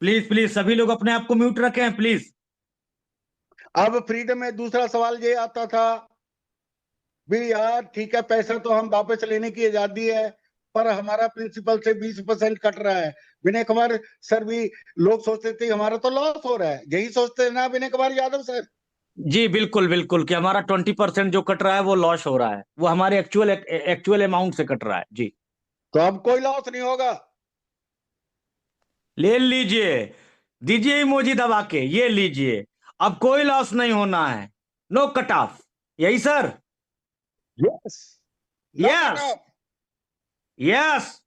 Please please सभी लोग अपने आप को म्यूट रखें प्लीज। अब फ्रीडम में दूसरा सवाल ये आता था भी यार ठीक है, पैसा तो हम वापस लेने की आजादी है, पर हमारा प्रिंसिपल से 20% कट रहा है। विनय कुमार सर भी लोग सोचते थे हमारा तो लॉस हो रहा है, यही सोचते हैं ना विनय कुमार यादव सर? जी बिल्कुल बिल्कुल, कि हमारा 20% जो कट रहा है वो लॉस हो रहा है, वो हमारे एक्चुअल एक्चुअल अमाउंट से कट रहा है जी। तो अब कोई लॉस नहीं होगा। ले लीजिए, दीजिए इमोजी दबा के, ये लीजिए। अब कोई लॉस नहीं होना है, नो कट ऑफ, यही sir? Yes, no cut yes, off. Yes.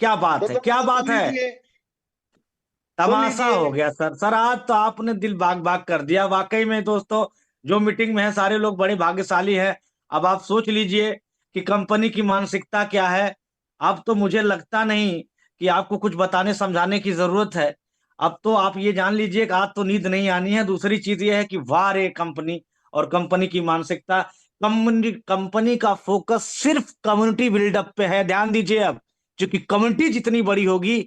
क्या बात है, तो क्या सुन बात है। लीजिए, सुन तमाशा लीजिए। हो गया सर। सर आज तो आपने दिल बाग बाग कर दिया वाकई में दोस्तों। जो मीटिंग में है सारे लोग बड़े भाग्यशाली हैं। अब आप सोच लीजिए कि कंपनी की मानसिकता क्या है। अब तो मुझे लगता नहीं कि आपको कुछ बताने समझाने की जरूरत है। अब तो आप ये जान लीजिए कि आज तो नींद नहीं आनी है। दूसरी चीज ये है कि वाह रे कंपनी और कंपनी की मानसिकता। कंपनी कंपनी का फोकस सिर्फ कम्युनिटी बिल्डअप पे है, ध्यान दीजिए। अब क्योंकि कम्युनिटी जितनी बड़ी होगी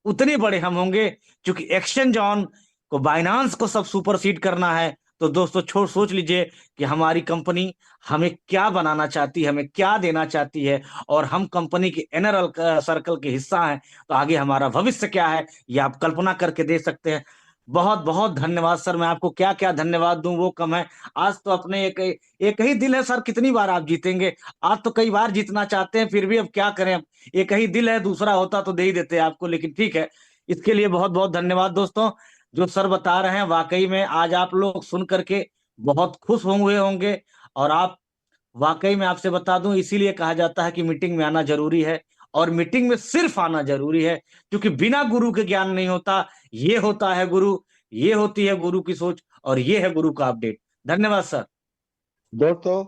उतने बड़े हम होंगे। क्योंकि एक्सचेंज ऑन को, बाइनांस को सब सुपरसीड करना है। तो दोस्तों छोड़ सोच लीजिए कि हमारी कंपनी हमें क्या बनाना चाहती है, हमें क्या देना चाहती है, और हम कंपनी के इनर सर्कल के हिस्सा हैं। तो आगे हमारा भविष्य क्या है ये आप कल्पना करके दे सकते हैं। बहुत बहुत धन्यवाद सर। मैं आपको क्या क्या धन्यवाद दूं वो कम है। आज तो अपने एक एक ही दिल है सर, कितनी बार आप जीतेंगे। आज तो कई बार जीतना चाहते हैं, फिर भी अब क्या करें। अब एक ही दिल है, दूसरा होता तो दे ही देते आपको, लेकिन ठीक है। इसके लिए बहुत बहुत धन्यवाद दोस्तों। जो सर बता रहे हैं वाकई में आज आप लोग सुन करके बहुत खुश हुए होंगे। और आप, वाकई में आपसे बता दूं, इसीलिए कहा जाता है कि मीटिंग में आना जरूरी है। और मीटिंग में सिर्फ आना जरूरी है, क्योंकि बिना गुरु के ज्ञान नहीं होता। ये होता है गुरु, ये होती है गुरु की सोच, और ये है गुरु का अपडेट। धन्यवाद सर। दोस्तों,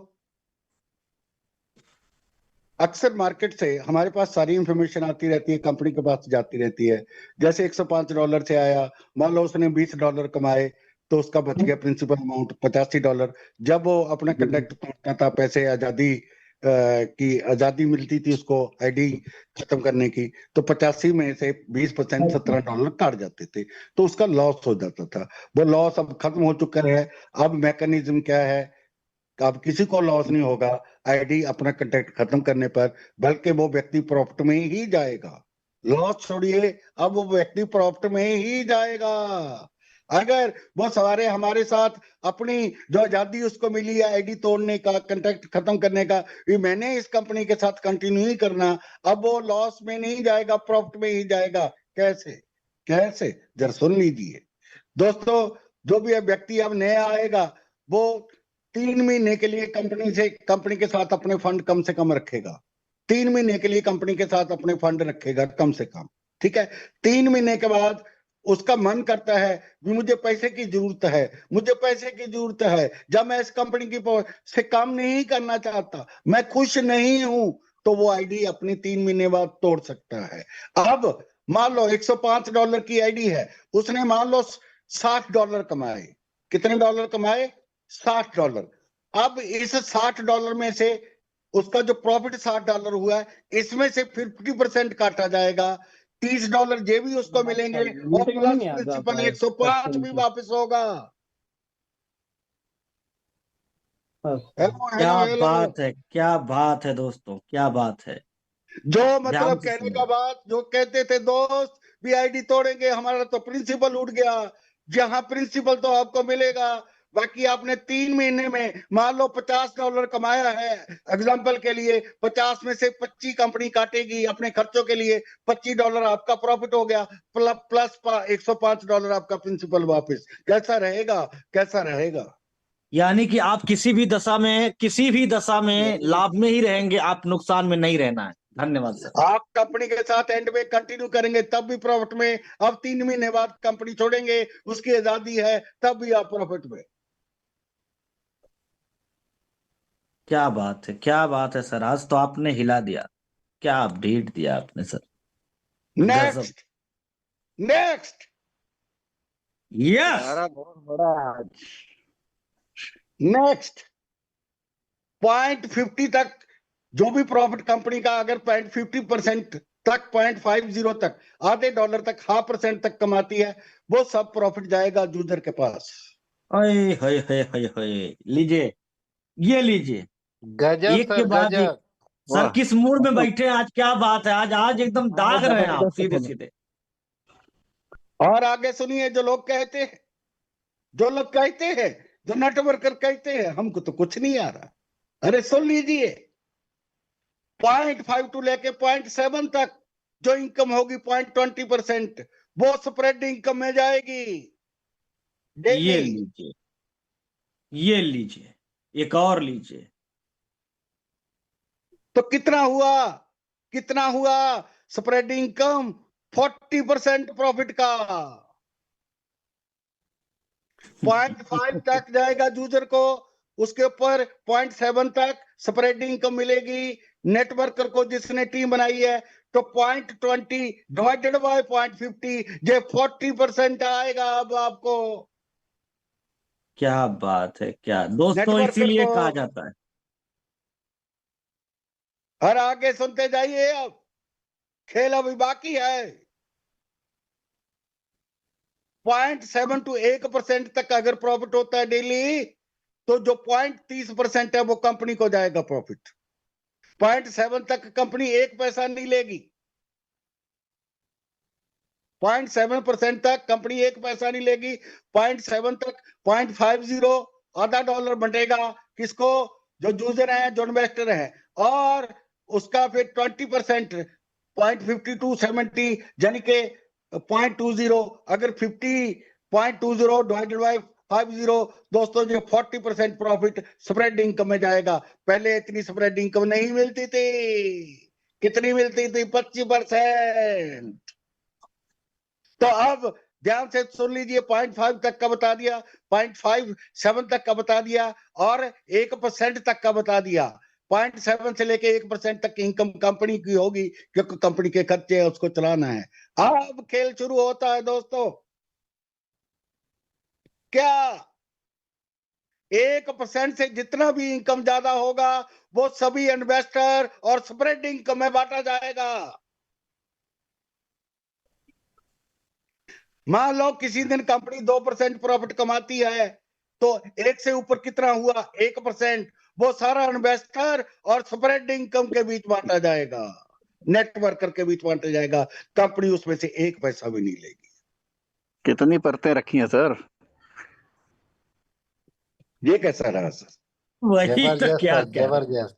अक्सर मार्केट से हमारे पास सारी इंफॉर्मेशन आती रहती है, कंपनी के पास जाती रहती है। जैसे $105 से आया, मान लो उसने $20 कमाए, तो उसका बच गया प्रिंसिपल अमाउंट $85। जब वो अपना कंडक्ट तोड़ता था, पैसे आजादी की आजादी मिलती थी उसको आईडी खत्म करने की, तो 85 में से 20% $17 काट जाते थे, तो उसका लॉस हो जाता था। वो लॉस अब खत्म हो चुका है। अब मैकेनिज्म क्या है, अब किसी को लॉस नहीं होगा आईडी अपना कंटेक्ट खत्म करने पर, बल्कि वो व्यक्ति प्रॉफिट में ही जाएगा। लॉस छोड़िए, अब वो व्यक्ति प्रॉफिट में ही जाएगा। अगर वो सवारे हमारे साथ अपनी जो आजादी उसको मिली है आईडी तोड़ने का, कंटेक्ट खत्म करने का, ये मैंने इस कंपनी के साथ कंटिन्यू ही करना, अब वो लॉस में नहीं जाएगा, प्रॉफिट में ही जाएगा। कैसे कैसे जरा सुन लीजिए दोस्तों। जो भी व्यक्ति अब नया आएगा, वो 3 महीने के लिए कंपनी के साथ अपने फंड कम से कम रखेगा। 3 महीने के लिए कंपनी के साथ अपने फंड रखेगा कम से कम। ठीक है, 3 महीने के बाद उसका मन करता है भी मुझे पैसे की जरूरत है, मुझे पैसे की जरूरत है, जब मैं इस कंपनी की से काम नहीं करना चाहता, मैं खुश नहीं हूं, तो वो आईडी अपनी 3 महीने बाद तोड़ सकता है। अब मान लो $105 की आईडी है, उसने मान लो $60 कमाए। कितने डॉलर कमाए? $60। अब इस $60 में से उसका जो प्रॉफिट $60 हुआ है, इसमें से 50% काटा जाएगा। $30 ये भी उसको मिलेंगे, और प्लस प्रिंसिपल 105 भी वापस होगा। हेलो क्या हेलो हेलो। बात है, क्या बात है दोस्तों, क्या बात है। जो ध्यान मतलब से कहने सुनिए। का बात, जो कहते थे दोस्त भी आईडी तोड़ेंगे, हमारा तो प्रिंसिपल उठ गया। जहां प्रिंसिपल तो आपको मिलेगा, बाकी आपने 3 महीने में मान लो $50 कमाया है, एग्जाम्पल के लिए 50 में से 25 कंपनी काटेगी अपने खर्चों के लिए, $25 आपका प्रॉफिट हो गया, प्लस $105 आपका प्रिंसिपल वापस। कैसा रहेगा, कैसा रहेगा? यानी कि आप किसी भी दशा में लाभ में ही रहेंगे, आप नुकसान में नहीं रहना है। धन्यवाद सर। आप कंपनी के साथ एंड में कंटिन्यू करेंगे तब भी प्रॉफिट में, अब 3 महीने बाद कंपनी छोड़ेंगे, उसकी आजादी है, तब भी आप प्रॉफिट में। क्या बात है, क्या बात है सर। आज तो आपने हिला दिया। क्या अपडेट दिया आपने सर। गजब। Next, next. यस। तुम्हारा बहुत बड़ा आज। नेक्स्ट, 0.50 तक जो भी प्रॉफिट कंपनी का, अगर 0.50% तक, 0.50 तक, आधे डॉलर तक, 0.5% तक कमाती है, वो सब प्रॉफिट जाएगा यूजर के पास। अरे हाय, लीजिए, ये लीजिए, गजब एक के सर, बाद एक। गजब। सर वाह। किस मूड में बैठे हैं आज, क्या बात है, आज आज एकदम दाग रहे हैं आप सीधे जबरदस्त। सीधे। और आगे सुनिए, जो लोग कहते हैं, जो नेटवर्कर कहते हैं हमको तो कुछ नहीं आ रहा, अरे सुन लीजिए, 0.52 लेके 0.7 तक जो इनकम होगी, 0.20%, वो स्प्रेड इनकम में जाएगी ये डेली। लीजिए, ये लीजिए, एक और लीजिए। तो कितना हुआ स्प्रेड इनकम? 40% प्रॉफिट का। 0.5 तक जाएगा यूजर को, उसके ऊपर 0.7 तक स्प्रेड इनकम मिलेगी नेटवर्कर को जिसने टीम बनाई है। तो 0.20 डिवाइडेड बाय 0.50, ये 40% आएगा अब आपको क्या बात है, क्या दोस्तों, नेटवर्कर इसीलिए को। कहा जाता है। और आगे सुनते जाइए, अब खेल अभी बाकी है। 0.7 to 1% तक अगर प्रॉफिट होता है डेली, तो जो 0.30% है वो कंपनी को जाएगा प्रॉफिट। 0.7 तक कंपनी 1 पैसा नहीं लेगी, 0.7% तक कंपनी 1 पैसा नहीं लेगी, 0.7 तक 0.50 आधा डॉलर बंटेगा किसको? जो यूजर है, जो इन्वेस्टर है। और उसका फिर 20% 0.5270 यानी के 0.20, अगर 50.20 डिवाइडेड बाय 50, दोस्तों जो 40% प्रॉफिट स्प्रेड इनकम में जाएगा। पहले इतनी स्प्रेड इनकम नहीं मिलती थी, कितनी मिलती थी? 25%। तो अब ध्यान से सुन लीजिए, 0.5 तक का बता दिया, 0.57 तक का बता दिया, और 1% तक का बता दिया। 0.7 से लेके 1% तक की इनकम कंपनी की होगी, क्योंकि कंपनी के खर्चे है, उसको चलाना है। अब खेल शुरू होता है दोस्तों। क्या 1% से जितना भी इनकम ज्यादा होगा, वो सभी इन्वेस्टर और स्प्रेड इनकम में बांटा जाएगा। मान लो किसी दिन कंपनी 2% प्रॉफिट कमाती है, तो 1 से ऊपर कितना हुआ? 1%, वो सारा इन्वेस्टर और स्प्रेड इनकम के बीच बांटा जाएगा, नेटवर्कर के बीच बांटा जाएगा। कंपनी उसमें से 1 पैसा भी नहीं लेगी। कितनी परतें रखी हैं सर? ये कैसा रहा सर? वही तो जबरदस्त क्या सर, कह रहे हैं। जबरदस्त।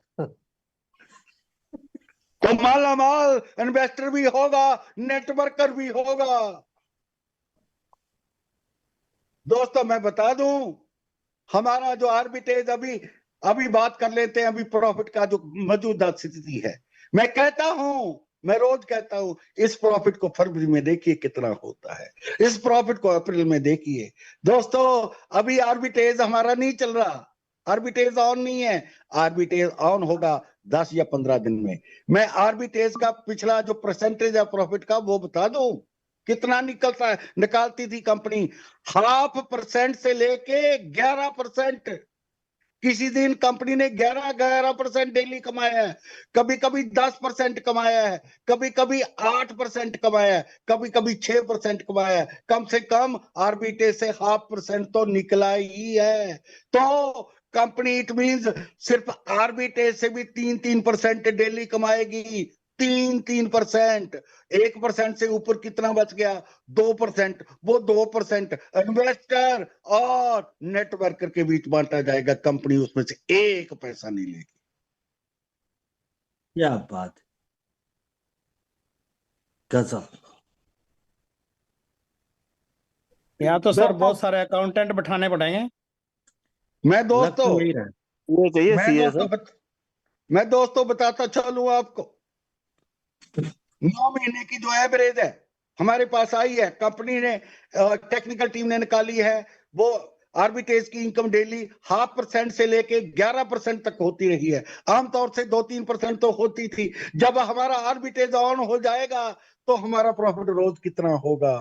तो माला माल इन्वेस्टर भी होगा, नेटवर्कर भी होगा। दोस्तों मैं बता दूं, हमारा जो आर्बिट्रेज, अभी बात कर लेते हैं अभी प्रॉफिट का जो मौजूदा स्थिति है। मैं रोज कहता हूं, इस प्रॉफिट को फरवरी में देखिए कितना होता है, इस प्रॉफिट को अप्रैल में देखिए। दोस्तों अभी आर्बिट्रेज हमारा नहीं चल रहा, आर्बिट्रेज ऑन नहीं है। आर्बिट्रेज ऑन होगा 10 या 15 दिन में। मैं आर्बिट्रेज का पिछला जो परसेंटेज है प्रॉफिट का वो बता दूं, कितना निकालती थी कंपनी? 0.5% से लेके 11%। किसी दिन कंपनी ने 11% डेली कमाया है, कभी कभी 10% कमाया है, कभी कभी 8% कमाया है, कभी कभी 6% कमाया है। कम से कम आर्बिट्रेज से 0.5% तो निकला ही है। तो कंपनी, इट मींस, सिर्फ आर्बिट्रेज से भी 3% डेली कमाएगी। 3% 1% से ऊपर कितना बच गया? 2%। वो 2% इन्वेस्टर और नेटवर्कर के बीच बांटा जाएगा, कंपनी उसमें से 1 पैसा नहीं लेगी। क्या बात है, गजब। यहाँ तो सर दोस्तों बहुत सारे अकाउंटेंट बैठाने पड़ेंगे। मैं लग तो दोस्तों यही रहा है। ये चाहिए मैं सीए दोस्तों सर। मैं दोस्तों बताता चलूं आपको, 9 महीने की जो एवरेज है हमारे पास आई है, कंपनी ने, टेक्निकल टीम ने निकाली है, वो आर्बिट्रेज की इनकम डेली 0.5% से लेके 11% तक होती रही है। आमतौर से 2-3% तो होती थी। जब हमारा आर्बिट्रेज ऑन हो जाएगा तो हमारा प्रॉफिट रोज कितना होगा?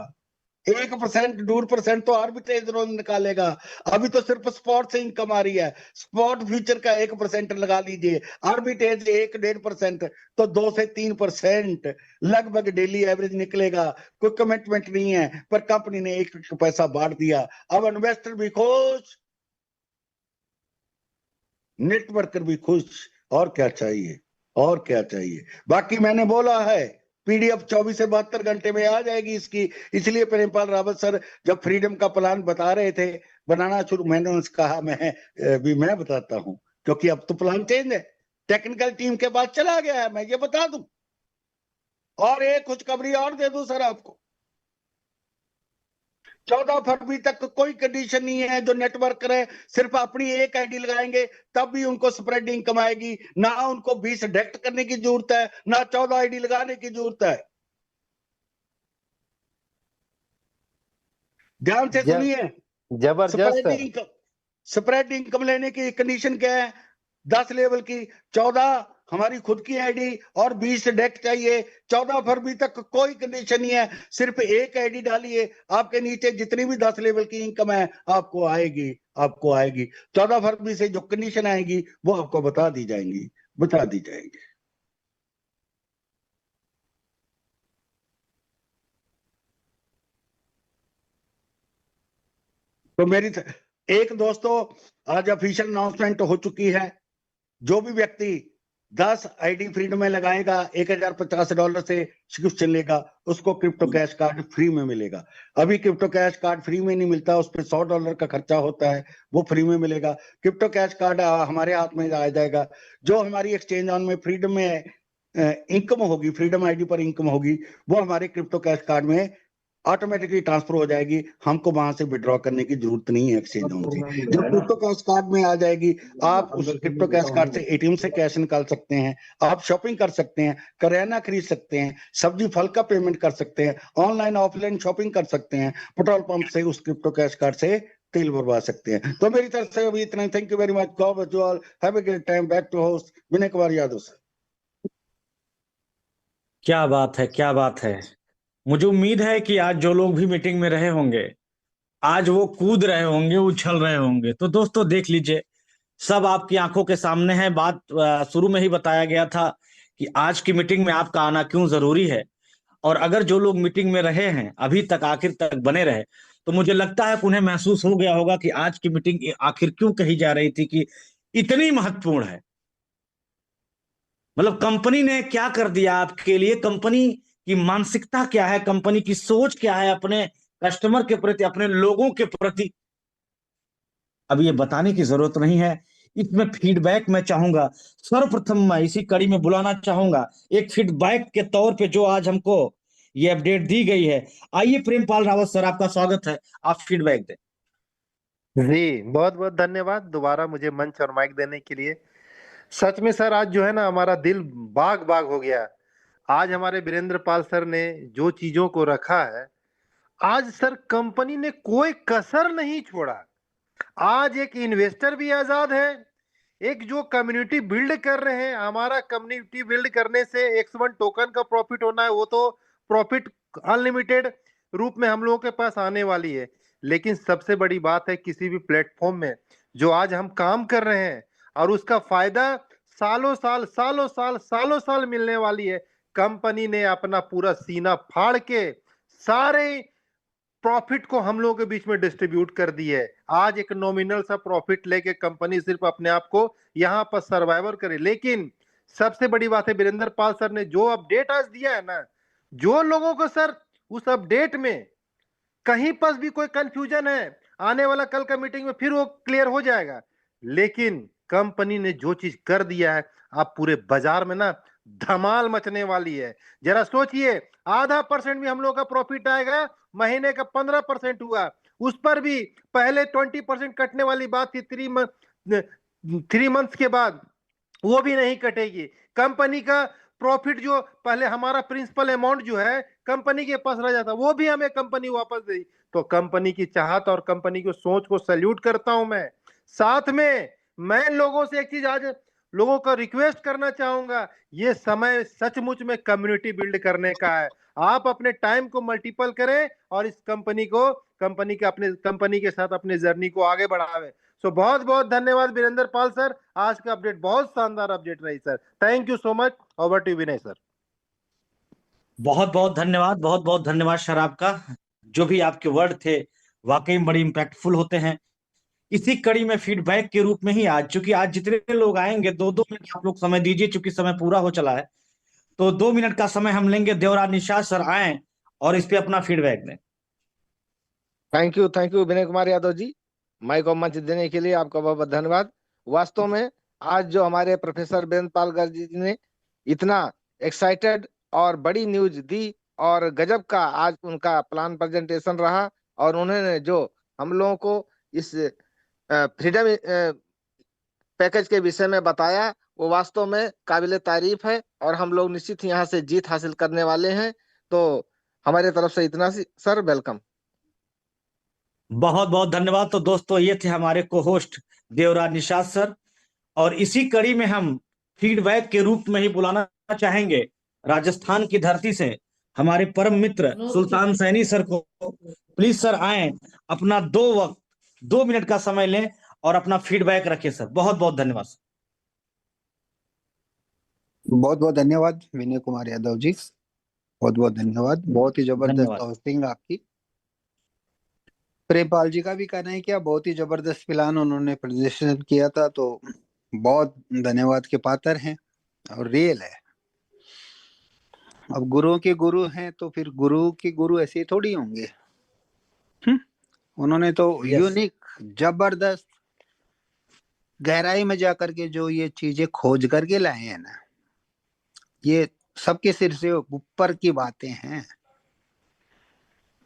1% 2% तो आर्बिट्रेज रोज निकालेगा। अभी तो सिर्फ स्पॉट से इनकम आ रही है। स्पॉट फ्यूचर का 1% लगा लीजिए, आर्बिट्रेज 1-1.5%, तो 2 से 3% लगभग डेली एवरेज निकलेगा। कोई कमिटमेंट नहीं है, पर कंपनी ने एक पैसा बांट दिया। अब इन्वेस्टर भी खुश, नेटवर्कर भी खुश। और क्या चाहिए, और क्या चाहिए। बाकी मैंने बोला है पीडीएफ 24 से 72 घंटे में आ जाएगी इसकी। इसलिए प्रेमपाल रावत सर जब फ्रीडम का प्लान बता रहे थे बनाना शुरू, मैंने उनसे कहा मैं बताता हूं, क्योंकि अब तो प्लान चेंज है, टेक्निकल टीम के पास चला गया है। मैं ये बता दूं और एक खुशखबरी और दे दूं सर आपको, 14 फरवरी तक कोई कंडीशन नहीं है। जो नेटवर्कर है सिर्फ अपनी एक आईडी लगाएंगे तब भी उनको स्प्रेड इनकम आएगी। ना उनको 20 डायरेक्ट करने की जरूरत है, ना 14 आईडी लगाने की जरूरत है। ध्यान से सुनिए, जबरदस्त सर। स्प्रेड इनकम लेने की कंडीशन क्या है? 10 लेवल की, 14 हमारी खुद की आईडी और 20 डेक चाहिए। 14 फरवरी तक कोई कंडीशन नहीं है, सिर्फ एक आईडी डालिए, आपके नीचे जितनी भी 10 लेवल की इनकम है आपको आएगी, आपको आएगी। 14 फरवरी से जो कंडीशन आएगी वो आपको बता दी जाएंगी, बता दी जाएंगी। तो मेरी एक दोस्तों आज ऑफिशियल अनाउंसमेंट हो चुकी है। जो भी व्यक्ति 10 आईडी फ्रीडम में लगाएगा, $1050 से सब्सक्रिप्शन लेगा, उसको क्रिप्टो कैश कार्ड फ्री में मिलेगा। अभी क्रिप्टो कैश कार्ड फ्री में नहीं मिलता, उस पर $100 का खर्चा होता है, वो फ्री में मिलेगा। क्रिप्टो कैश कार्ड हमारे हाथ में आ जाएगा। जो हमारी एक्सचेंज ऑन में फ्रीडम में इनकम होगी, फ्रीडम आईडी पर इनकम होगी, वो हमारे क्रिप्टो कैश कार्ड में ऑटोमेटिकली ट्रांसफर हो जाएगी। हमको वहां से विड्रॉ करने की जरूरत नहीं है एक्सचेंज ऑन से। जब क्रिप्टो कैश कार्ड में आ जाएगी, आप उस क्रिप्टो कैश कार्ड से एटीएम से कैश निकाल सकते हैं, आप शॉपिंग कर सकते हैं, करियाना खरीद सकते हैं, सब्जी फल का पेमेंट कर सकते हैं, ऑनलाइन ऑफलाइन शॉपिंग कर सकते हैं, पेट्रोल पंप से उस क्रिप्टो कैश कार्ड से तेल भरवा सकते हैं। तो मेरी तरफ से अभी इतना। Thank you very much. God bless you all. Have a great time. Back to host Vinay Kumar Yadav sir. क्या बात है, क्या बात है। मुझे उम्मीद है कि आज जो लोग भी मीटिंग में रहे होंगे, आज वो कूद रहे होंगे, उछल रहे होंगे। तो दोस्तों देख लीजिए, सब आपकी आंखों के सामने है। बात शुरू में ही बताया गया था कि आज की मीटिंग में आपका आना क्यों जरूरी है। और अगर जो लोग मीटिंग में रहे हैं, अभी तक आखिर तक बने रहे, तो मुझे लगता है कि उन्हें महसूस हो गया होगा कि आज की मीटिंग आखिर क्यों कही जा रही थी कि इतनी महत्वपूर्ण है। मतलब कंपनी ने क्या कर दिया आपके लिए, कंपनी की मानसिकता क्या है, कंपनी की सोच क्या है अपने कस्टमर के प्रति, अपने लोगों के प्रति, अब ये बताने की जरूरत नहीं है। इसमें फीडबैक मैं चाहूंगा, सर्वप्रथम मैं इसी कड़ी में बुलाना चाहूंगा एक फीडबैक के तौर पे जो आज हमको ये अपडेट दी गई है। आइए प्रेमपाल रावत सर, आपका स्वागत है, आप फीडबैक दें। जी बहुत बहुत धन्यवाद दोबारा मुझे मंच और माइक देने के लिए। सच में सर आज जो है ना हमारा दिल बाग बाग हो गया। आज हमारे वीरेंद्र पाल सर ने जो चीजों को रखा है, आज सर कंपनी ने कोई कसर नहीं छोड़ा। आज एक इन्वेस्टर भी आजाद है, एक जो कम्युनिटी बिल्ड कर रहे हैं। हमारा कम्युनिटी बिल्ड करने से X1 टोकन का प्रॉफिट होना है, वो तो प्रॉफिट अनलिमिटेड रूप में हम लोगों के पास आने वाली है। लेकिन सबसे बड़ी बात है किसी भी प्लेटफॉर्म में जो आज हम काम कर रहे हैं और उसका फायदा सालों साल सालों साल सालों साल मिलने वाली है। कंपनी ने अपना पूरा सीना फाड़ के सारे प्रॉफिट को हम लोगों के बीच में डिस्ट्रीब्यूट कर दी है। आज एक नॉमिनल सा प्रॉफिट लेके कंपनी सिर्फ अपने आप को यहां पर सर्वाइवर करे। लेकिन सबसे बड़ी बात है वीरेंद्र पाल सर ने जो अपडेट आज दिया है ना, जो लोगों को सर उस अपडेट में कहीं पर भी कोई कंफ्यूजन है, आने वाला कल का मीटिंग में फिर वो क्लियर हो जाएगा। लेकिन कंपनी ने जो चीज कर दिया है, आप पूरे बाजार में ना धमाल मचने वाली है। जरा सोचिए, आधा % भी हम लोग का प्रॉफिट आएगा, महीने का 15% हुआ, उस पर भी पहले 20% कटने वाली बात थी 3 मंथ्स के बाद, वो भी नहीं कटेगी। कंपनी का प्रॉफिट जो पहले हमारा प्रिंसिपल अमाउंट जो है कंपनी के पास रह जाता, वो भी हमें कंपनी वापस देगी। तो कंपनी की चाहत और कंपनी की सोच को सैल्यूट करता हूं मैं। साथ में मैं लोगों से एक चीज आज लोगों को रिक्वेस्ट करना चाहूंगा, ये समय सचमुच में कम्युनिटी बिल्ड करने का है। आप अपने टाइम को मल्टीपल करें और इस कंपनी के साथ अपने जर्नी को आगे बढ़ावें। सो बहुत बहुत धन्यवाद वीरेंद्र पाल सर, आज का अपडेट बहुत शानदार अपडेट रही sir. Thank you so much. Over to Vinay sir. बहुत बहुत धन्यवाद सर आपका। जो भी आपके वर्ड थे वाकई में बड़ी इम्पैक्टफुल होते हैं। इसी कड़ी में फीडबैक के रूप में ही आज, चूंकि आज जितने लोग आएंगे 2-2 मिनट आप लोग समय दीजिए, चूंकि समय पूरा हो चला है, तो 2 मिनट का समय हम लेंगे। देवराज निषाद सर आए और इस पे अपना फीडबैक दें। Thank you Vinay Kumar Yadav ji, mike और मंच देने के लिए आपका बहुत बहुत धन्यवाद। वास्तव में आज जो हमारे प्रोफेसर वीरेंद्र पाल गर्ग जी ने इतना एक्साइटेड और बड़ी न्यूज दी, और गजब का आज उनका प्लान प्रेजेंटेशन रहा, और उन्होंने जो हम लोगों को इस फ्रीडम पैकेज के विषय में बताया, वो वास्तव में काबिले तारीफ है, और हम लोग निश्चित ही यहाँ से जीत हासिल करने वाले हैं। तो हमारे तरफ से इतना सी सर, वेलकम। बहुत बहुत धन्यवाद। तो दोस्तों, ये थे हमारे को होस्ट देवराज निषाद सर, और इसी कड़ी में हम फीडबैक के रूप में ही बुलाना चाहेंगे राजस्थान की धरती से हमारे परम मित्र सुल्तान सैनी सर को। प्लीज सर आए, अपना 2 मिनट का समय लें और अपना फीडबैक रखें सर। बहुत बहुत धन्यवाद सर। बहुत बहुत धन्यवाद विनय कुमार यादव जी, बहुत बहुत धन्यवाद। बहुत ही जबरदस्त धन्यवाद। होस्टिंग आपकी। प्रेमपाल जी का भी कहना है कि बहुत ही जबरदस्त प्लान उन्होंने प्रदर्शन किया था, तो बहुत धन्यवाद के पात्र हैं और रियल है। अब गुरुओं के गुरु हैं तो फिर गुरु के गुरु ऐसे ही थोड़ी होंगे। उन्होंने तो यूनिक, जबरदस्त, गहराई में जाकर के जो ये चीजें खोज करके लाए हैं ना, ये सबके सिर से ऊपर की बातें हैं।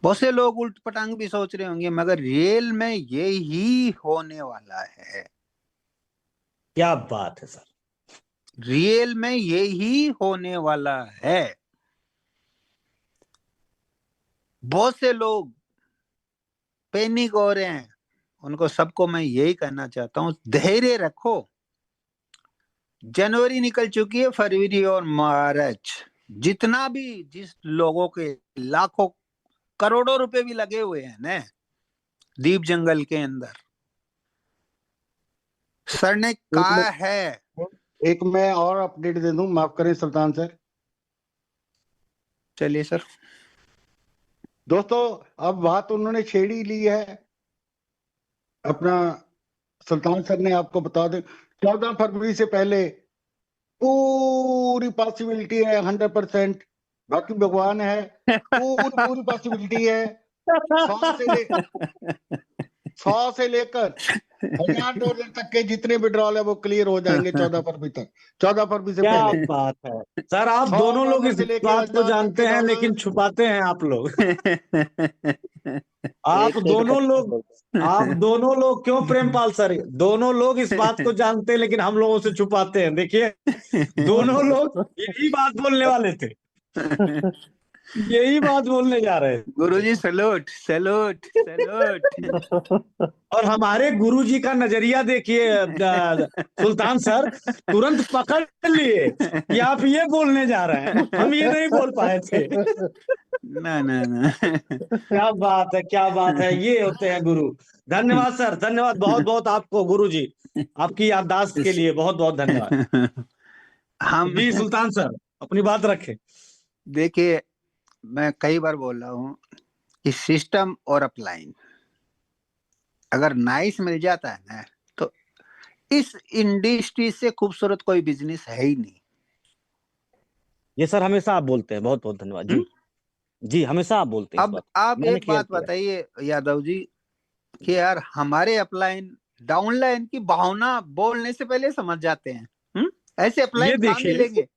बहुत से लोग उल्ट पटांग भी सोच रहे होंगे, मगर रियल में ये ही होने वाला है। क्या बात है सर, रियल में ये ही होने वाला है। बहुत से लोग पैनिक हो रहे हैं, उनको सबको मैं यही कहना चाहता हूं, धैर्य रखो। जनवरी निकल चुकी है, फरवरी और मार्च, जितना भी जिस लोगों के लाखों करोड़ों रुपए भी लगे हुए हैं ना दीप जंगल के अंदर, सर ने कहा है। एक मैं और अपडेट दे दूं, माफ करें सुल्तान सर। चलिए सर। दोस्तों, अब बात उन्होंने छेड़ी ली है अपना, सुल्तान सर ने आपको बता दें, 14 फरवरी से पहले पूरी पॉसिबिलिटी है, 100%। बाकी भगवान है, पूरी पॉसिबिलिटी है। 100 से लेकर 1000 तक के जितने विड्रॉल है वो क्लियर हो जाएंगे 14 फरवरी तक, 14 फरवरी से क्या पहले। बात है सर। आप 100 दोनों लोग डॉलर इस से लेकर बात को 1000 तक जानते के हैं, डॉलर। लेकिन छुपाते हैं आप लोग। आप एक दोनों लोग क्यों प्रेमपाल सर, दोनों लोग इस बात को जानते हैं लेकिन हम लोगों से छुपाते हैं। देखिए, दोनों लोग यही बात बोलने वाले थे, यही बात बोलने जा रहे हैं। गुरुजी सैल्यूट सैल्यूट सैल्यूट। और हमारे गुरुजी का नजरिया देखिए सुल्तान सर, तुरंत पकड़ लिए कि आप ये बोलने जा रहे हैं, हम ये नहीं बोल पाए थे। ना ना ना। क्या बात है, क्या बात है, ये होते हैं गुरु। धन्यवाद सर, धन्यवाद बहुत बहुत आपको गुरुजी, आपकी याददाश्त के लिए बहुत बहुत धन्यवाद। हम जी सुल्तान सर, अपनी बात रखें। देखिए, मैं कई बार बोल रहा हूँ कि सिस्टम और अपलाइन अगर नाइस मिल जाता है ना, तो इस इंडस्ट्री से खूबसूरत कोई बिजनेस है ही नहीं। ये सर हमेशा आप बोलते हैं, बहुत बहुत धन्यवाद जी। जी हमेशा आप बोलते हैं इस अब बात, आप मैंने एक क्लियर बात किया। बताइए यादव जी कि यार हमारे अपलाइन डाउनलाइन की भावना बोलने से पहले समझ जाते हैं। ऐसे ये अपलाइन कहाँ देखिए, मिलेंगे? ये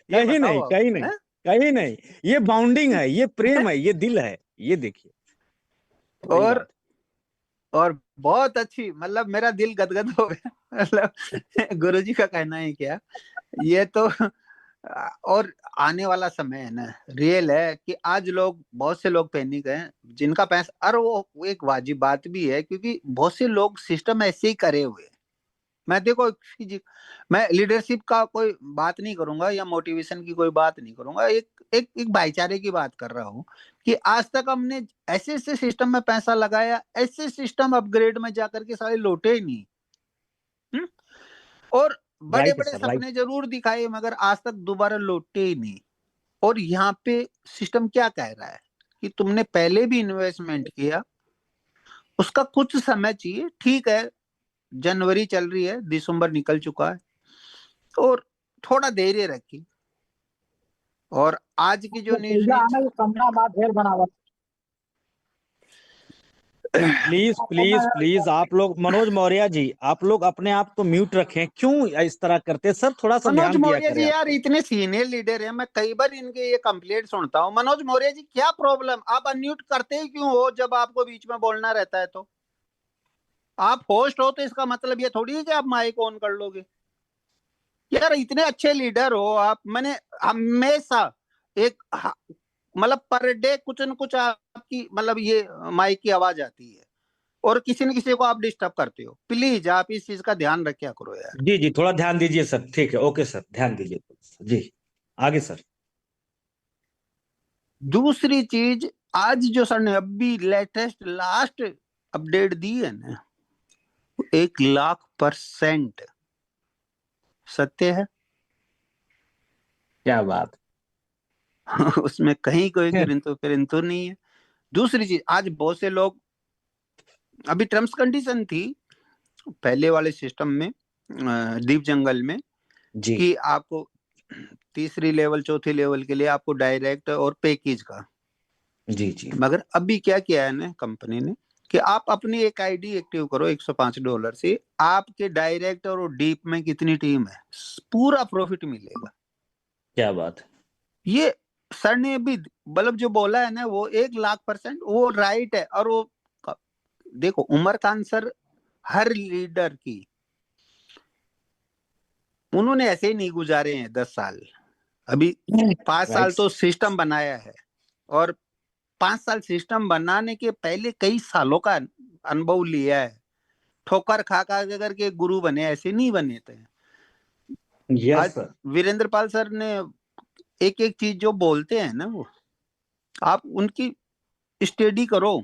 कहीं बताओ नहीं, आप, कहीं नहीं, हैं? कहीं नहीं। ये बाउंडिंग है, ये प्रेम है, ये दिल है, ये देखिए। सही और बात। और बहुत अच्छी, मतलब मेरा दिल गदगद हो गया। मतलब गुरुजी का कहना है क्या, ये तो और आने वाला समय है ना, रियल है कि आज लोग, बहुत से लोग पैनिक हैं जिनका पैसा, और वो एक वाजिब बात भी है क्योंकि बहुत से लोग सिस्टम ऐसे ही करे हुए हैं। मैं देखो मैं लीडरशिप का कोई बात नहीं करूंगा या मोटिवेशन की कोई बात नहीं करूंगा, एक भाईचारे की बात कर रहा हूं कि आज तक हमने ऐसे ऐसे सिस्टम में पैसा लगाया, ऐसे सिस्टम अपग्रेड में जाकर के सारे लौटे ही नहीं। और बड़े राइट बड़े सर, राइट। सपने जरूर दिखाए मगर आज तक दोबारा लौटे ही नहीं। और यहाँ पे सिस्टम क्या कह रहा है कि तुमने पहले भी इन्वेस्टमेंट किया, उसका कुछ समय चाहिए, ठीक है जनवरी चल रही है, दिसंबर निकल चुका है, और थोड़ा धैर्य रखिए। और आज की जो न्यूज, प्लीज प्लीज प्लीज आप लोग, मनोज मौर्य जी, आप लोग अपने आप को म्यूट रखें। क्यों इस तरह करते सर? थोड़ा सा मनोज ध्यान दिया मौर्य करें जी आप। यार इतने सीनियर लीडर हैं, मैं कई बार इनके ये कंप्लेंट सुनता हूँ। मनोज मौर्य जी क्या प्रॉब्लम, आप अनम्यूट करते ही क्यों हो जब आपको बीच में बोलना रहता है? तो आप होस्ट हो तो इसका मतलब ये थोड़ी है कि आप माइक ऑन कर लोगे। यार इतने अच्छे लीडर हो आप, मैंने हमेशा एक मतलब पर डे कुछ न कुछ आपकी मतलब ये माइक की आवाज आती है और किसी न किसी को आप डिस्टर्ब करते हो। प्लीज आप इस चीज का ध्यान रखा करो यार। जी जी, थोड़ा ध्यान दीजिए सर। ठीक है, ओके सर, ध्यान दीजिए जी। आगे सर। दूसरी चीज, आज जो सर ने अभी लेटेस्ट लास्ट अपडेट दी है ना, 1,00,000% सत्य है। क्या बात। उसमें कहीं कोई किंतु नहीं है। दूसरी चीज, आज बहुत से लोग, अभी टर्म्स कंडीशन थी पहले वाले सिस्टम में दीप जंगल में जी कि आपको तीसरी लेवल चौथी लेवल के लिए आपको डायरेक्ट और पैकेज का, जी जी। मगर अभी क्या किया है ना कंपनी ने कि आप अपनी एक आईडी एक्टिव करो $105 से, आपके डायरेक्ट और डीप में कितनी टीम है पूरा प्रॉफिट मिलेगा। क्या बात है। ये सर ने अभी मतलब जो बोला है ना वो 1,00,000% वो राइट है। और वो देखो उमर खान सर हर लीडर की, उन्होंने ऐसे ही नहीं गुजारे हैं 10 साल, अभी 5 साल तो सिस्टम बनाया है। और 5 साल सिस्टम बनाने के पहले कई सालों का अनुभव लिया है। ठोकर खा खा करके गुरु बने, ऐसे नहीं बने थे। Yes sir. Virendra Pal sir ने एक एक चीज जो बोलते हैं ना, वो आप उनकी स्टडी करो।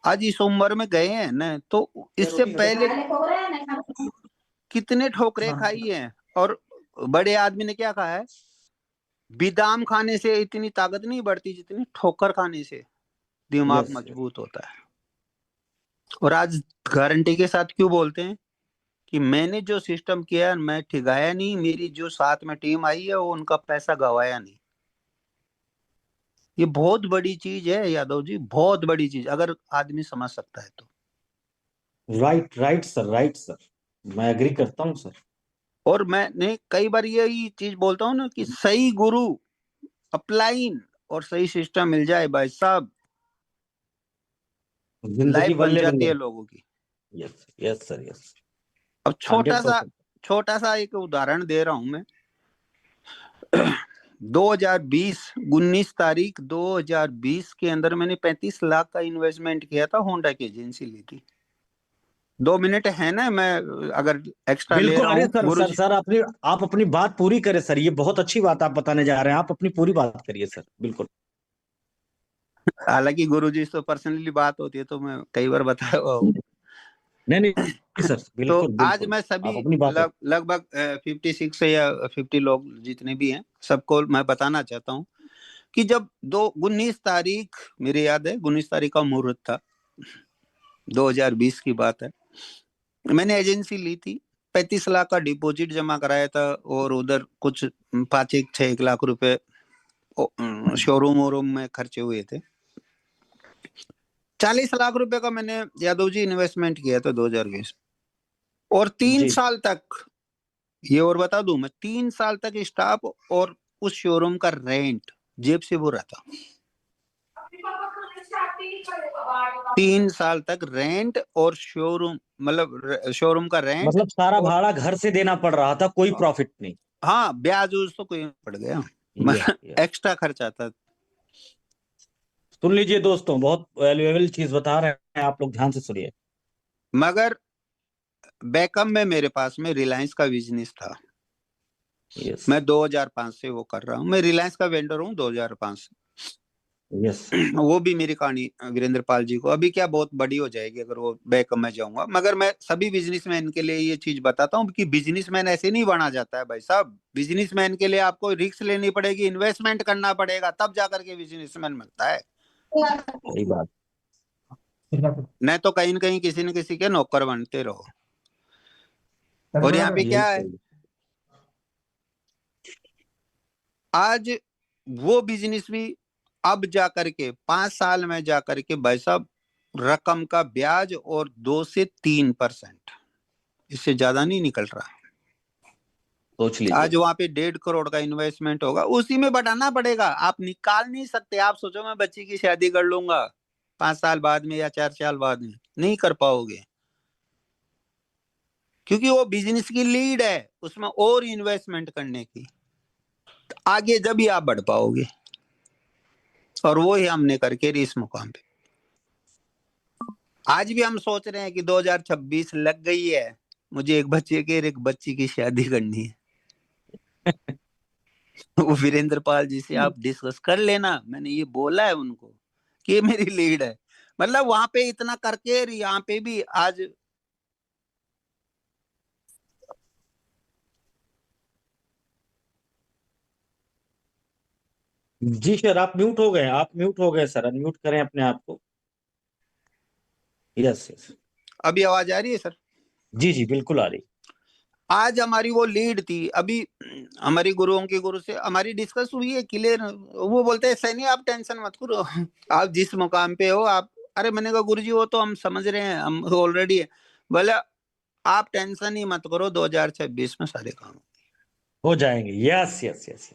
आज इस उम्र में गए हैं ना, तो इससे पहले कितने ठोकरे खाई हैं। और बड़े आदमी ने क्या कहा है, बादाम खाने से इतनी ताकत नहीं बढ़ती जितनी ठोकर खाने से दिमाग मजबूत होता है। और आज गारंटी के साथ क्यों बोलते हैं कि मैंने जो सिस्टम किया मैं ठिगाया नहीं, मेरी जो साथ में टीम आई है वो उनका पैसा गवाया नहीं। ये बहुत बड़ी चीज है यादव जी, बहुत बड़ी चीज, अगर आदमी समझ सकता है तो। Right right sir, right sir, मैं एग्री करता हूँ सर। और मैंने कई बार यही चीज बोलता हूँ ना कि सही गुरु अपलाइन और सही सिस्टम मिल जाए भाई साहब, जिंदगी लाइफ बन बल्ले जाती बल्ले। है लोगों की। Yes yes sir, yes. अब 100%। छोटा सा एक उदाहरण दे रहा हूं मैं। 19 तारीख 2020 के अंदर मैंने 35 लाख का इन्वेस्टमेंट किया था, होंडा की एजेंसी ली थी। 2 मिनट है ना, मैं अगर एक्स्ट्रा ले बिल्कुल। रहा अरे हूँ सर गुरु सर जी। सर, आप अपनी बात पूरी करें सर, ये बहुत अच्छी बात आप बताने जा रहे हैं, आप अपनी पूरी बात करिए सर, बिल्कुल। हालांकि गुरु जी से पर्सनली बात होती है तो मैं कई बार बताया हुआ हूँ। नहीं नहीं सर, तो बिल्कुल आज बिल्कुल, मैं आप सभी अपनी बात लगभग 56 या 50 लोग जितने भी हैं सबको मैं बताना चाहता हूँ कि जब 19 तारीख मेरे याद है, 19 तारीख का मुहूर्त था, 2020 की बात है। मैंने एजेंसी ली थी, 35 लाख का डिपॉजिट जमा कराया था और उधर कुछ 5-6 लाख रुपए शोरूम में खर्चे हुए थे। 40 लाख रुपए का मैंने यादव जी इन्वेस्टमेंट किया था 2020। और 3 साल तक, ये और बता दूं मैं, 3 साल तक स्टाफ और उस शोरूम का रेंट जेब से भरा था। 3 साल तक रेंट और शोरूम, मतलब शोरूम का रेंट, मतलब सारा और भाड़ा घर से देना पड़ रहा था, कोई प्रॉफिट नहीं। हाँ ब्याज तो कोई पड़ गया, एक्स्ट्रा खर्चा था। सुन लीजिए दोस्तों, बहुत वैल्यूएबल चीज बता रहे हैं आप लोग, ध्यान से सुनिए। मगर बैकअप में मेरे पास में रिलायंस का बिजनेस था। यस मैं 2005 से वो कर रहा हूँ, मैं रिलायंस का वेंडर हूँ 2005 से। यस वो भी मेरी कहानी वीरेंद्र पाल जी को अभी क्या बहुत बड़ी हो जाएगी अगर वो बैकअप में जाऊंगा, मगर मैं सभी बिजनेसमैन के लिए ये चीज बताता हूँ कि बिजनेसमैन ऐसे नहीं बना जाता है भाई साहब। बिजनेसमैन के लिए आपको रिस्क लेनी पड़ेगी, इन्वेस्टमेंट करना पड़ेगा, तब जाकर के बिजनेसमैन बनता है। सही बात। नहीं तो कहीं न कहीं किसी न किसी के नौकर बनते रहो। और यहाँ पे यही क्या है, सही। आज वो बिजनेस भी अब जाकर के 5 साल में जाकर के भाई साहब रकम का ब्याज और 2 से 3%, इससे ज्यादा नहीं निकल रहा। सोच आज लीजिए। वहां पे 1.5 करोड़ का इन्वेस्टमेंट होगा, उसी में बढ़ाना पड़ेगा, आप निकाल नहीं सकते। आप सोचो मैं बच्ची की शादी कर लूंगा 5 साल बाद में या 4 साल बाद में, नहीं कर पाओगे, क्योंकि वो बिजनेस की लीड है, उसमें और इन्वेस्टमेंट करने की, तो आगे जब ही आप बढ़ पाओगे। और वो ही हमने करके इस मुकाम पे आज भी हम सोच रहे हैं कि 2026 लग गई है, मुझे एक बच्चे के एक बच्ची की शादी करनी है। वो वीरेंद्र पाल जी से आप डिस्कस कर लेना, मैंने ये बोला है उनको कि ये मेरी लीड है। मतलब वहां पे इतना करके यहाँ पे भी आज जी सर, आप म्यूट हो गए, आप म्यूट हो गए सर, अनम्यूट करें अपने आप को। Yes yes. अभी आवाज आ रही है सर? जी जी बिल्कुल आ रही। आज हमारी वो लीड थी, अभी हमारी गुरुओं के गुरु से हमारी डिस्कस हुई है क्लियर। वो बोलते हैं सैनी आप टेंशन मत करो, आप जिस मुकाम पे हो आप, अरे मैंने कहा गुरुजी वो तो हम समझ रहे हैं, हम ऑलरेडी है। बोले आप टेंशन ही मत करो, 2026 में सारे काम हो जाएंगे। Yes yes yes.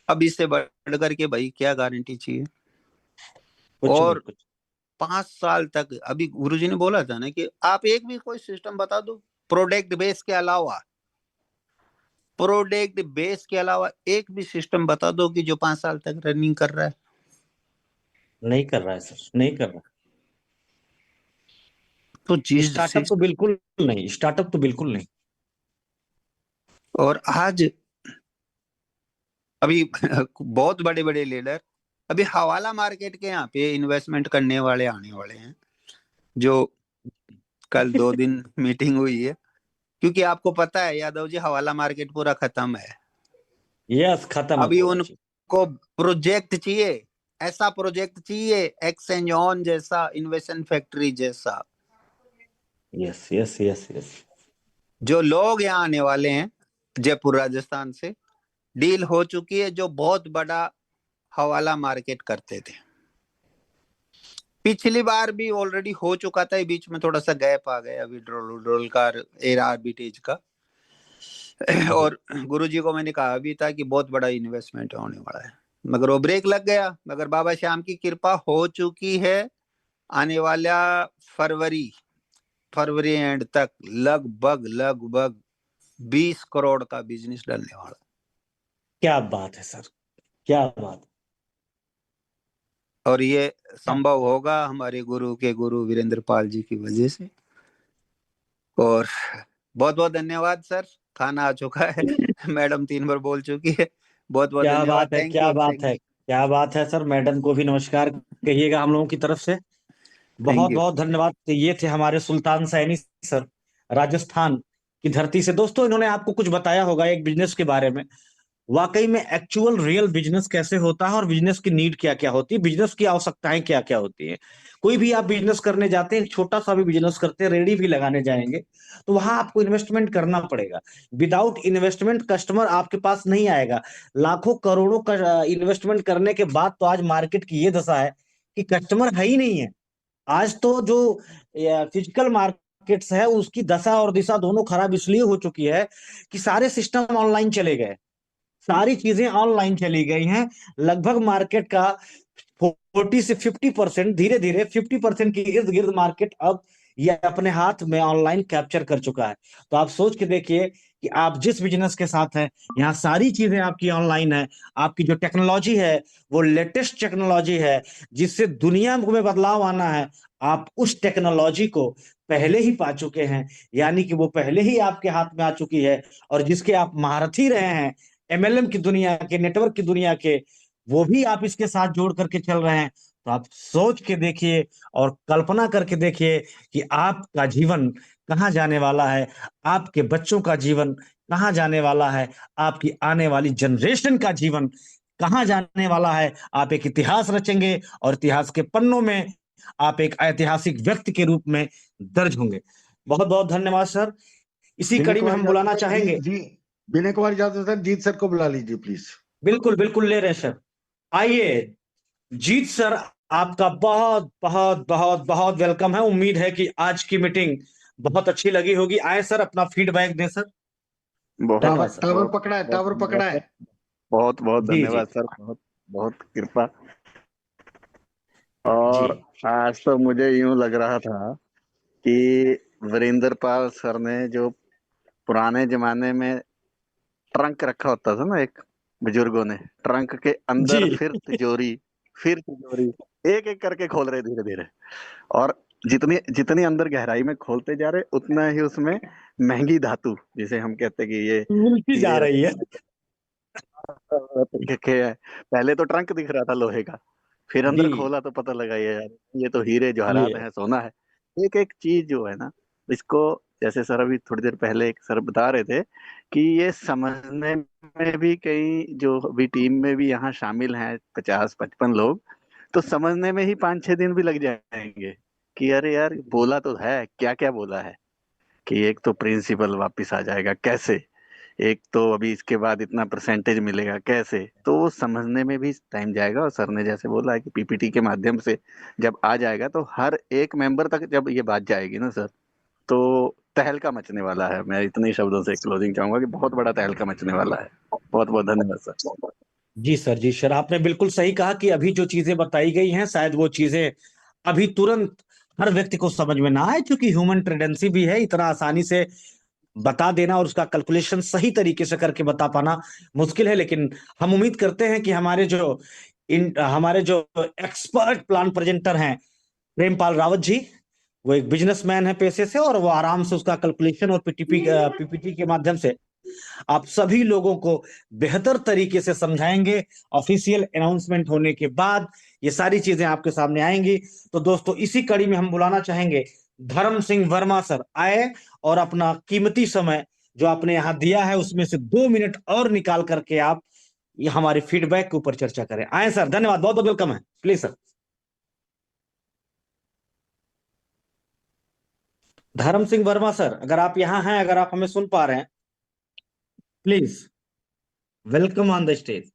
अब इससे बढ़ करके भाई क्या गारंटी चाहिए। कुछ नहीं और कुछ। 5 साल तक अभी गुरुजी ने बोला था ना कि आप एक भी कोई सिस्टम बता दो प्रोडक्ट बेस के अलावा, प्रोडक्ट बेस के अलावा एक भी सिस्टम बता दो कि जो 5 साल तक रनिंग कर रहा है। नहीं कर रहा है सर, नहीं कर रहा। तो जिस स्टार्टअप तो बिल्कुल नहीं, स्टार्टअप तो बिल्कुल नहीं। और आज अभी बहुत बड़े बड़े लीडर अभी हवाला मार्केट के यहाँ पे इन्वेस्टमेंट करने वाले आने वाले हैं, जो कल 2 दिन मीटिंग हुई है, क्योंकि आपको पता है यादव जी हवाला मार्केट पूरा खत्म है। यस खत्म है अभी पूरा चीज। उनको प्रोजेक्ट चाहिए, ऐसा प्रोजेक्ट चाहिए एक्सचेंज ऑन जैसा, इन्वेस्टमेंट फैक्ट्री जैसा। Yes yes yes yes. जो लोग यहाँ आने वाले हैं जयपुर राजस्थान से, डील हो चुकी है, जो बहुत बड़ा हवाला मार्केट करते थे। पिछली बार भी ऑलरेडी हो चुका था, बीच में थोड़ा सा गैप आ गया विड्रॉल का, एयर आर्बिट्रेज का। और गुरुजी को मैंने कहा भी था कि बहुत बड़ा इन्वेस्टमेंट होने वाला है, मगर वो ब्रेक लग गया। मगर बाबा श्याम की कृपा हो चुकी है, आने वाला फरवरी एंड तक लगभग 20 करोड़ का बिजनेस डलने वाला। क्या बात है सर, क्या बात। और ये संभव होगा हमारे गुरु के गुरु वीरेंद्र पाल जी की वजह से। और बहुत बहुत धन्यवाद सर, खाना आ चुका है। मैडम 3 बार बोल चुकी है। बहुत बहुत क्या धन्यवाद, बात है, थैंक क्या यू। बात है, क्या बात है सर। मैडम को भी नमस्कार कहिएगा हम लोगों की तरफ से। थैंक बहुत यू। बहुत धन्यवाद। तो ये थे हमारे सुल्तान सैनी सर, राजस्थान की धरती से। दोस्तों इन्होंने आपको कुछ बताया होगा एक बिजनेस के बारे में, वाकई में एक्चुअल रियल बिजनेस कैसे होता है और बिजनेस की नीड क्या क्या होती है, बिजनेस की आवश्यकताएं क्या क्या होती है। कोई भी आप बिजनेस करने जाते हैं, छोटा सा भी बिजनेस करते हैं, रेडी भी लगाने जाएंगे तो वहां आपको इन्वेस्टमेंट करना पड़ेगा। विदाउट इन्वेस्टमेंट कस्टमर आपके पास नहीं आएगा। लाखों करोड़ों का इन्वेस्टमेंट करने के बाद तो आज मार्केट की ये दशा है कि कस्टमर है ही नहीं है। आज तो जो फिजिकल मार्केट्स है उसकी दशा और दिशा दोनों खराब इसलिए हो चुकी है कि सारे सिस्टम ऑनलाइन चले गए, सारी चीजें ऑनलाइन चली गई हैं। लगभग मार्केट का 40 से 50%, धीरे धीरे 50% की इर्द गिर्द मार्केट अब ये अपने हाथ में ऑनलाइन कैप्चर कर चुका है। तो आप सोच के देखिए कि आप जिस बिजनेस के साथ हैं, यहाँ सारी चीजें आपकी ऑनलाइन है। आपकी जो टेक्नोलॉजी है वो लेटेस्ट टेक्नोलॉजी है, जिससे दुनिया में बदलाव आना है। आप उस टेक्नोलॉजी को पहले ही पा चुके हैं, यानी कि वो पहले ही आपके हाथ में आ चुकी है, और जिसके आप महारथी रहे हैं, एमएलएम की दुनिया के, नेटवर्क की दुनिया के, वो भी आप इसके साथ जोड़ करके चल रहे हैं। तो आप सोच के देखिए और कल्पना करके देखिए कि आपका जीवन कहाँ जाने वाला है, आपके बच्चों का जीवन कहाँ जाने वाला है, आपकी आने वाली जनरेशन का जीवन कहाँ जाने वाला है। आप एक इतिहास रचेंगे और इतिहास के पन्नों में आप एक ऐतिहासिक व्यक्ति के रूप में दर्ज होंगे। बहुत बहुत धन्यवाद सर। इसी विनय कड़ी में कुमार हम बुलाना यादव सर, चाहेंगे। जी विनय कुमार यादव सर, जीत सर को बुला लीजिए प्लीज। बिल्कुल बिल्कुल ले रहे हैं सर। आइए जीत सर, आपका बहुत बहुत बहुत बहुत वेलकम है। उम्मीद है कि आज की मीटिंग बहुत अच्छी लगी होगी। आए सर, अपना फीडबैक दें सर। बहुत धन्यवाद सर। टावर बहुत पकड़ा है, बहुत टावर धन्यवाद पकड़ा सर। है। बहुत बहुत जी जी धन्यवाद सर, बहुत बहुत कृपा। जी और आज तो मुझे यूं लग रहा था कि वीरेंद्र पाल सर ने जो पुराने जमाने में ट्रंक रखा होता था ना, एक बुजुर्गों ने ट्रंक के जी अंदर फिर तिजोरी एक एक करके खोल रहे धीरे धीरे। और जितनी जितनी अंदर गहराई में खोलते जा रहे उतना ही उसमें महंगी धातु, जिसे हम कहते हैं कि ये मिलती जा हीरे रही है। रखे हैं। पहले तो ट्रंक दिख रहा था लोहे का, फिर जी अंदर खोला तो पता लगा ये यार ये तो हीरे जवाहरात ये हैं, सोना है। एक एक चीज जो है ना, इसको जैसे सर अभी थोड़ी देर पहले एक सर बता रहे थे कि ये समझने में भी, कई जो अभी टीम में भी यहाँ शामिल हैं 50-55 लोग, तो समझने में ही 5-6 दिन भी लग जाएंगे कि अरे यार बोला तो है, क्या क्या बोला है। कि एक तो प्रिंसिपल वापस आ जाएगा कैसे, एक तो अभी इसके बाद इतना परसेंटेज मिलेगा कैसे, तो वो समझने में भी टाइम जाएगा। और सर ने जैसे बोला है कि पीपीटी के माध्यम से जब आ जाएगा तो हर एक मेंबर तक जब ये बात जाएगी ना सर, तो तहलका मचने वाला है। मैं इतने शब्दों से क्लोजिंग चाहूंगा कि बहुत बड़ा तहलका मचने वाला है। बहुत बहुत धन्यवाद सर। जी सर, जी सर, आपने बिल्कुल सही कहा कि अभी जो चीजें बताई गई हैं शायद वो चीजें अभी तुरंत हर व्यक्ति को समझ में ना आए, क्योंकि ह्यूमन टेंडेंसी भी है, इतना आसानी से बता देना और उसका कैलकुलेशन सही तरीके से करके बता पाना मुश्किल है। लेकिन हम उम्मीद करते हैं कि हमारे जो एक्सपर्ट प्लान प्रेजेंटर हैं, प्रेमपाल रावत जी, वो एक बिजनेसमैन है पेशे से, और वो आराम से उसका कैलकुलेशन और पीपीटी के माध्यम से आप सभी लोगों को बेहतर तरीके से समझाएंगे। ऑफिशियल अनाउंसमेंट होने के बाद ये सारी चीजें आपके सामने आएंगी। तो दोस्तों, इसी कड़ी में हम बुलाना चाहेंगे धर्म सिंह वर्मा सर। आए और अपना कीमती समय जो आपने यहाँ दिया है उसमें से 2 मिनट और निकाल करके आप ये हमारे फीडबैक के ऊपर चर्चा करें। आए सर, धन्यवाद, बहुत बहुत वेलकम है, प्लीज सर। धर्म सिंह वर्मा सर, अगर आप यहाँ हैं, अगर आप हमें सुन पा रहे हैं, please welcome on the stage.